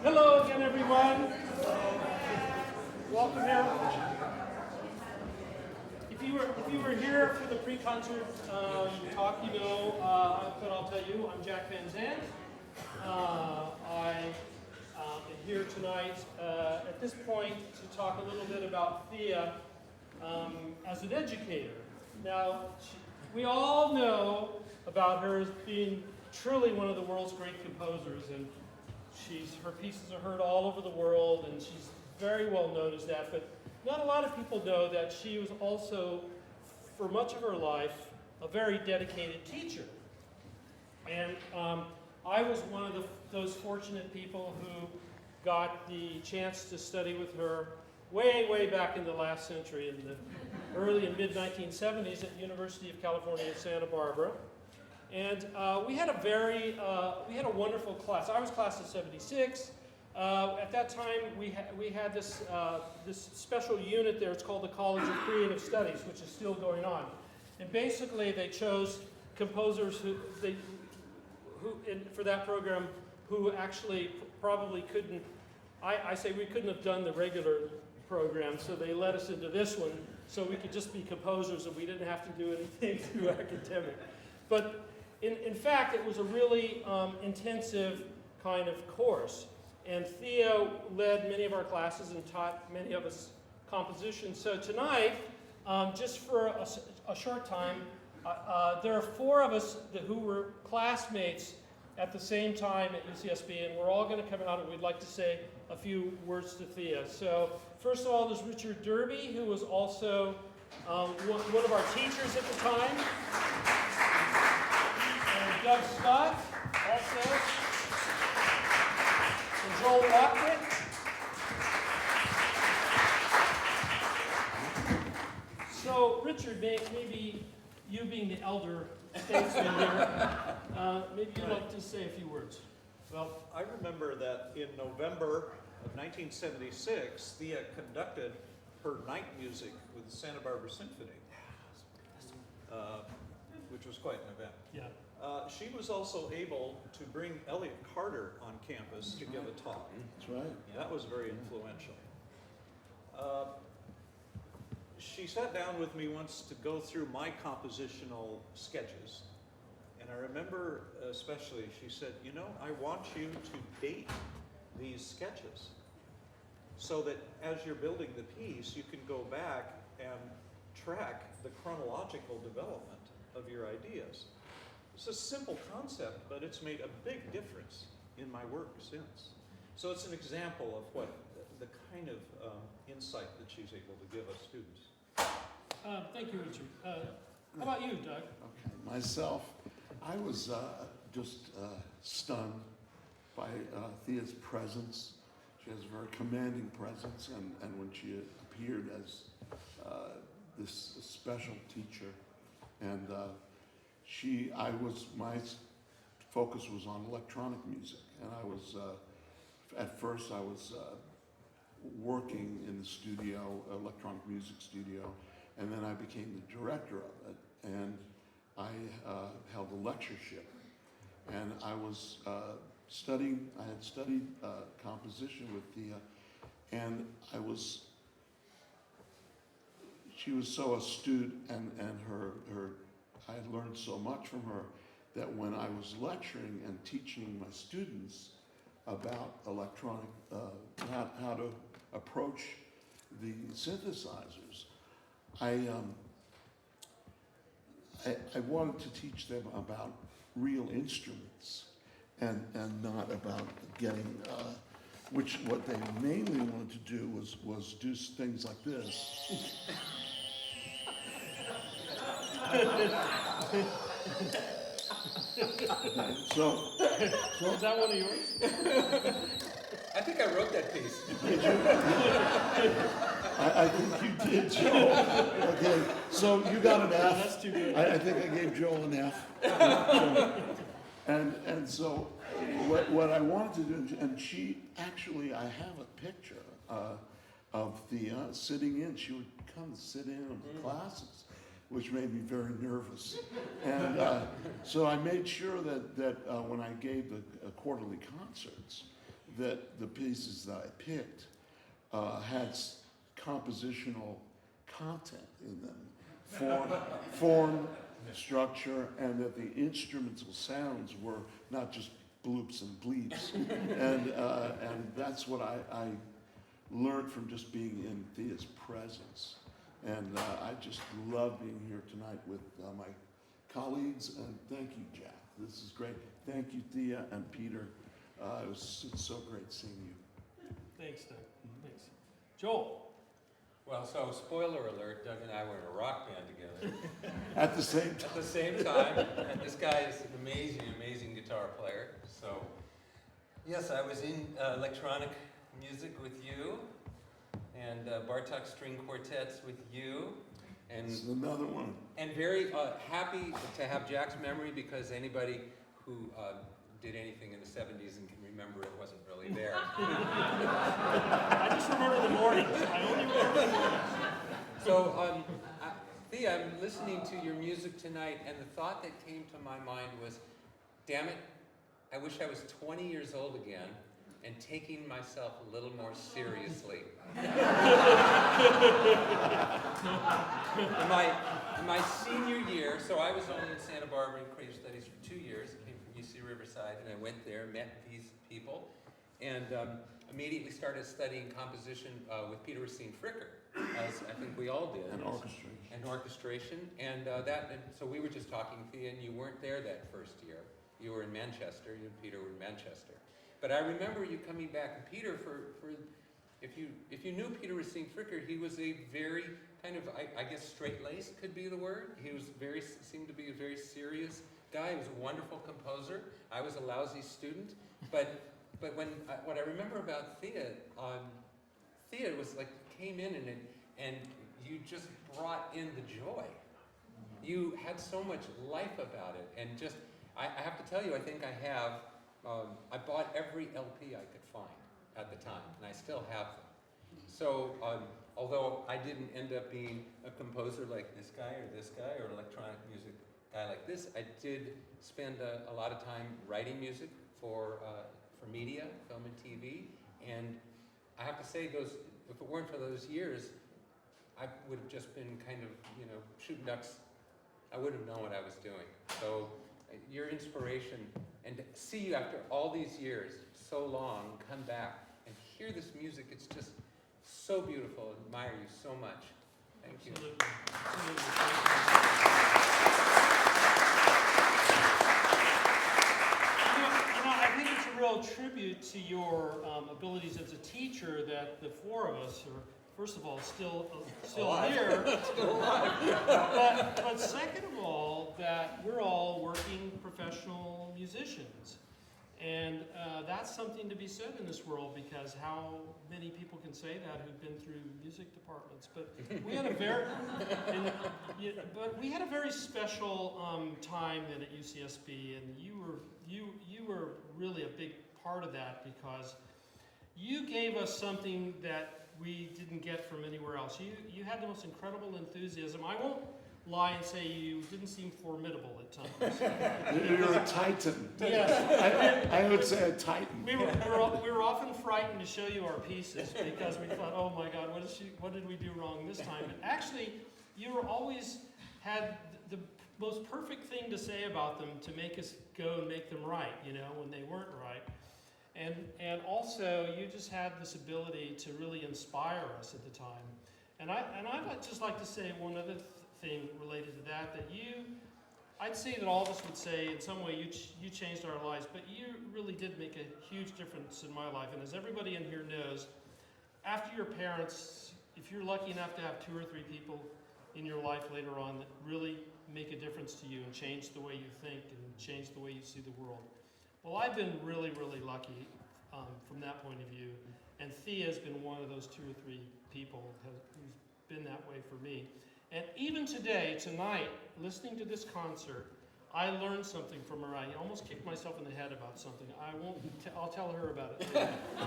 Hello again, everyone. Welcome here. If you were here for the pre-concert talk, you know, but I'll tell you, I'm Jack Van Zandt. I am here tonight at this point to talk a little bit about Thea as an educator. Now, we all know about her as being truly one of the world's great composers, and her pieces are heard all over the world, and she's very well known as that, but not a lot of people know that she was also, for much of her life, a very dedicated teacher. And I was one of those fortunate people who got the chance to study with her way back in the last century, in the early and mid-1970s at the University of California at Santa Barbara. And we had a wonderful class. I was class of '76. At that time, we had this special unit there. It's called the College of Creative Studies, which is still going on. And basically, they chose composers for that program who actually probably couldn't. I say we couldn't have done the regular program, so they let us into this one, so we could just be composers and we didn't have to do anything too academic. But in fact, it was a really intensive kind of course. And Thea led many of our classes and taught many of us composition. So tonight, just for a short time, there are four of us who were classmates at the same time at UCSB, and we're all going to come out and we'd like to say a few words to Thea. So first of all, there's Richard Derby, who was also one of our teachers at the time. And Doug Scott, also. And Joel Wachbrit. So, Richard, maybe you being the elder statesman here, maybe you'd like to say a few words. Well, I remember that in November of 1976, Thea conducted her night music with the Santa Barbara Symphony, which was quite an event. Yeah. She was also able to bring Elliott Carter on campus to give a talk. That's right. That was very influential. She sat down with me once to go through my compositional sketches. And I remember especially, she said, you know, I want you to date these sketches so that as you're building the piece, you can go back and track the chronological development of your ideas. It's a simple concept, but it's made a big difference in my work since. So it's an example of what the kind of insight that she's able to give us students. Thank you, Richard. How about you, Doug? Okay, myself, I was just stunned by Thea's presence. She has a very commanding presence, and when she appeared as this special teacher, and my focus was on electronic music, and I was, at first I was working in the studio, electronic music studio, and then I became the director of it, and I held a lectureship, and I was I had studied composition with Thea, and she was so astute, and I had learned so much from her that when I was lecturing and teaching my students about electronic, how to approach the synthesizers, I wanted to teach them about real instruments and not about getting, what they mainly wanted to do was do things like this. So Is that one of yours? I think I wrote that piece. Did you? I think you did, Joe. Okay, so you got an F. That's too good. I think I gave Joe an F. And so what I wanted to do, and she actually, I have a picture of Thea sitting in. She would come sit in the classes, which made me very nervous. And so I made sure that when I gave the quarterly concerts, that the pieces that I picked had compositional content in them, form, structure, and that the instrumental sounds were not just bloops and bleeps. And that's what I learned from just being in Thea's presence. And I just love being here tonight with my colleagues, and thank you, Jack. This is great. Thank you, Thea and Peter. It's so great seeing you. Thanks, Doug. Thanks. Joel. Well, so spoiler alert, Doug and I were in a rock band together At the same time. at the same time. And this guy is an amazing, amazing guitar player. So, yes, I was in electronic music with you, and Bartok string quartets with you, and This is another one. and very happy to have Jack's memory, because anybody who did anything in the 70s and can remember it wasn't really there. I just remember the mornings. I only remember the mornings. So, Thea, I'm listening to your music tonight, and the thought that came to my mind was, damn it, I wish I was 20 years old again and taking myself a little more seriously. In my senior year, so I was only in Santa Barbara in creative studies for 2 years. I came from UC Riverside, and I went there, met these people, and immediately started studying composition with Peter Racine Fricker, as I think we all did. And orchestration. And orchestration, and so we were just talking, Thea, and you weren't there that first year. You were in Manchester. You and Peter were in Manchester. But I remember you coming back, and Peter, if you knew Peter Racine Fricker, he was a very kind of, I guess, straight-laced could be the word. He was seemed to be a very serious guy. He was a wonderful composer. I was a lousy student. But what I remember about Thea, Thea was like came in and you just brought in the joy. You had so much life about it, and just I have to tell you, I think I have. I bought every LP I could find at the time, and I still have them. So, although I didn't end up being a composer like this guy or an electronic music guy like this, I did spend a lot of time writing music for media, film and TV, and I have to say, if it weren't for those years, I would have just been kind of, shooting ducks. I wouldn't have known what I was doing. So, your inspiration, and to see you after all these years, so long, come back and hear this music, it's just so beautiful. I admire you so much. Thank you. Absolutely. Absolutely. I think it's a real tribute to your abilities as a teacher that the four of us are, first of all, still here. Still alive. but second of all, that we're all working professional musicians. And that's something to be said in this world, because how many people can say that who've been through music departments? But we had a very special time then at UCSB, and you were really a big part of that, because you gave us something that we didn't get from anywhere else. You had the most incredible enthusiasm. I won't lie and say you didn't seem formidable at times. You're a titan. Yes. I would say a titan. We were often frightened to show you our pieces, because we thought, oh my God, what did we do wrong this time? But actually, you were always had the most perfect thing to say about them to make us go and make them right, when they weren't right. And also, you just had this ability to really inspire us at the time. And I'd just like to say one other thing related to that I'd say that all of us would say in some way you changed our lives, but you really did make a huge difference in my life. And as everybody in here knows, after your parents, if you're lucky enough to have 2 or 3 people in your life later on that really make a difference to you and change the way you think and change the way you see the world. Well, I've been really, really lucky from that point of view, and Thea's been one of those 2 or 3 people who's been that way for me. And even tonight, listening to this concert, I learned something from her. I almost kicked myself in the head about something. I'll tell her about it.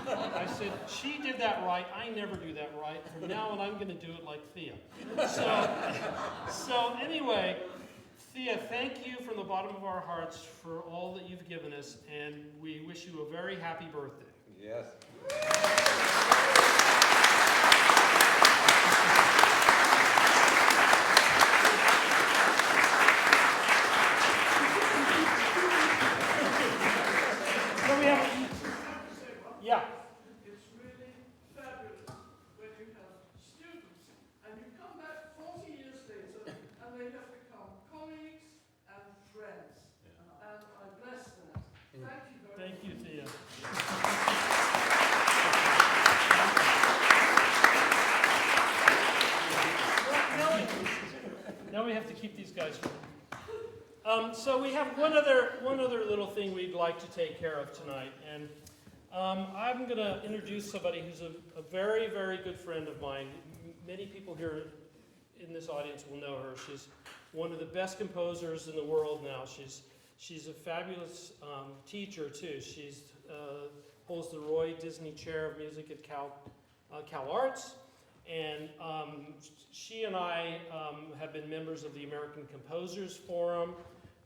I said, she did that right. I never do that right. From now on, I'm going to do it like Thea. So anyway, Thea, thank you from the bottom of our hearts for all that you've given us, and we wish you a very happy birthday. Yes. So we have, yeah. It's really fabulous when you have students and you come back 40 years later and they have become colleagues and friends. And I bless that. Thank you very much. Thank you, Thea. Now we have to keep these guys. So we have one other little thing we'd like to take care of tonight, and I'm going to introduce somebody who's a very, very good friend of mine. Many people here in this audience will know her. She's one of the best composers in the world now. She's a fabulous teacher too. She's holds the Roy Disney Chair of Music at Cal Arts, and she and I have been members of the American Composers Forum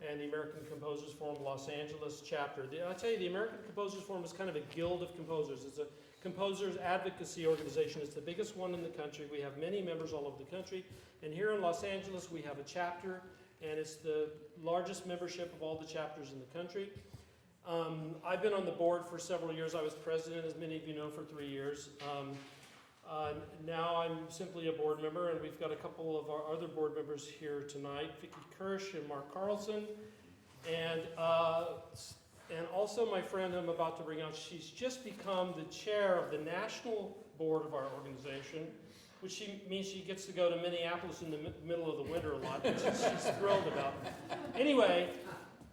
and the American Composers Forum Los Angeles chapter. I tell you, the American Composers Forum is kind of a guild of composers. It's a composers advocacy organization. It's the biggest one in the country. We have many members all over the country. And here in Los Angeles, we have a chapter, and it's the largest membership of all the chapters in the country. I've been on the board for several years. I was president, as many of you know, for 3 years. Now I'm simply a board member, and we've got a couple of our other board members here tonight, Vicki Kirsch and Mark Carlson, and also my friend I'm about to bring out. She's just become the chair of the national board of our organization, which means she gets to go to Minneapolis in the middle of the winter a lot, which she's thrilled about. Anyway,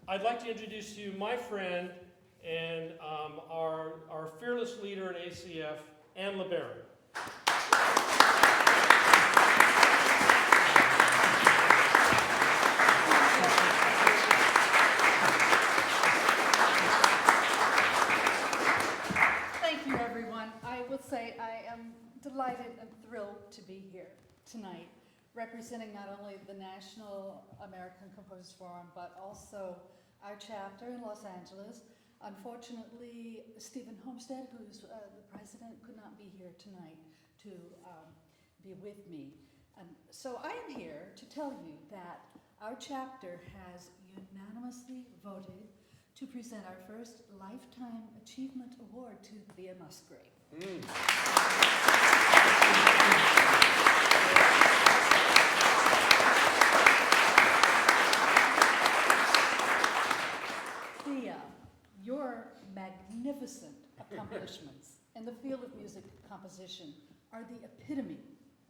I'd like to introduce to you my friend and our fearless leader at ACF, and LeBaron. Thank you, everyone. I will say I am delighted and thrilled to be here tonight, representing not only the National American Composers Forum, but also our chapter in Los Angeles. Unfortunately, Stephen Homestead, who's the president, could not be here tonight to be with me. And so I am here to tell you that our chapter has unanimously voted to present our first Lifetime Achievement Award to Thea Musgrave. Thea, your magnificent accomplishments in the field of music composition are the epitome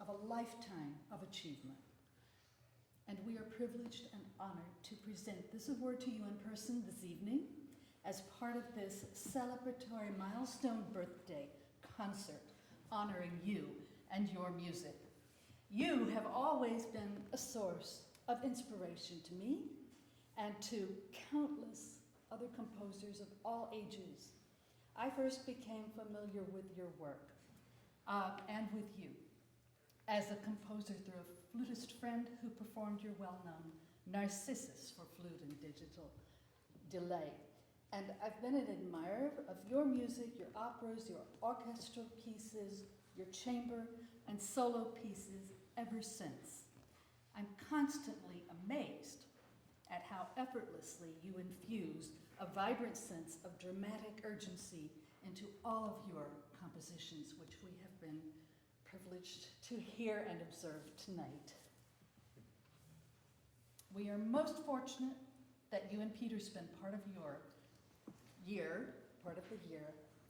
of a lifetime of achievement. And we are privileged and honored to present this award to you in person this evening as part of this celebratory milestone birthday concert honoring you and your music. You have always been a source of inspiration to me and to countless other composers of all ages. I first became familiar with your work and with you as a composer through a flutist friend who performed your well-known Narcissus for flute and digital delay. And I've been an admirer of your music, your operas, your orchestral pieces, your chamber and solo pieces ever since. I'm constantly amazed at how effortlessly you infuse a vibrant sense of dramatic urgency into all of your compositions, which we have been privileged to hear and observe tonight. We are most fortunate that you and Peter spend part of your year,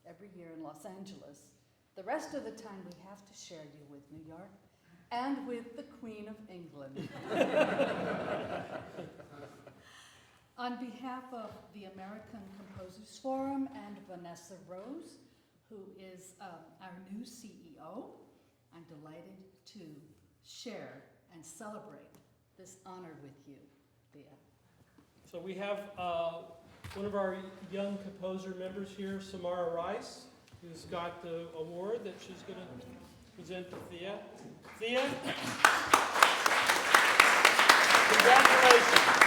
every year in Los Angeles. The rest of the time we have to share you with New York and with the Queen of England. On behalf of the American Composers Forum and Vanessa Rose, who is our new CEO, I'm delighted to share and celebrate this honor with you, Thea. So we have one of our young composer members here, Samara Rice, who's got the award that she's going to present to Thea. Thea, congratulations.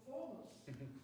performers.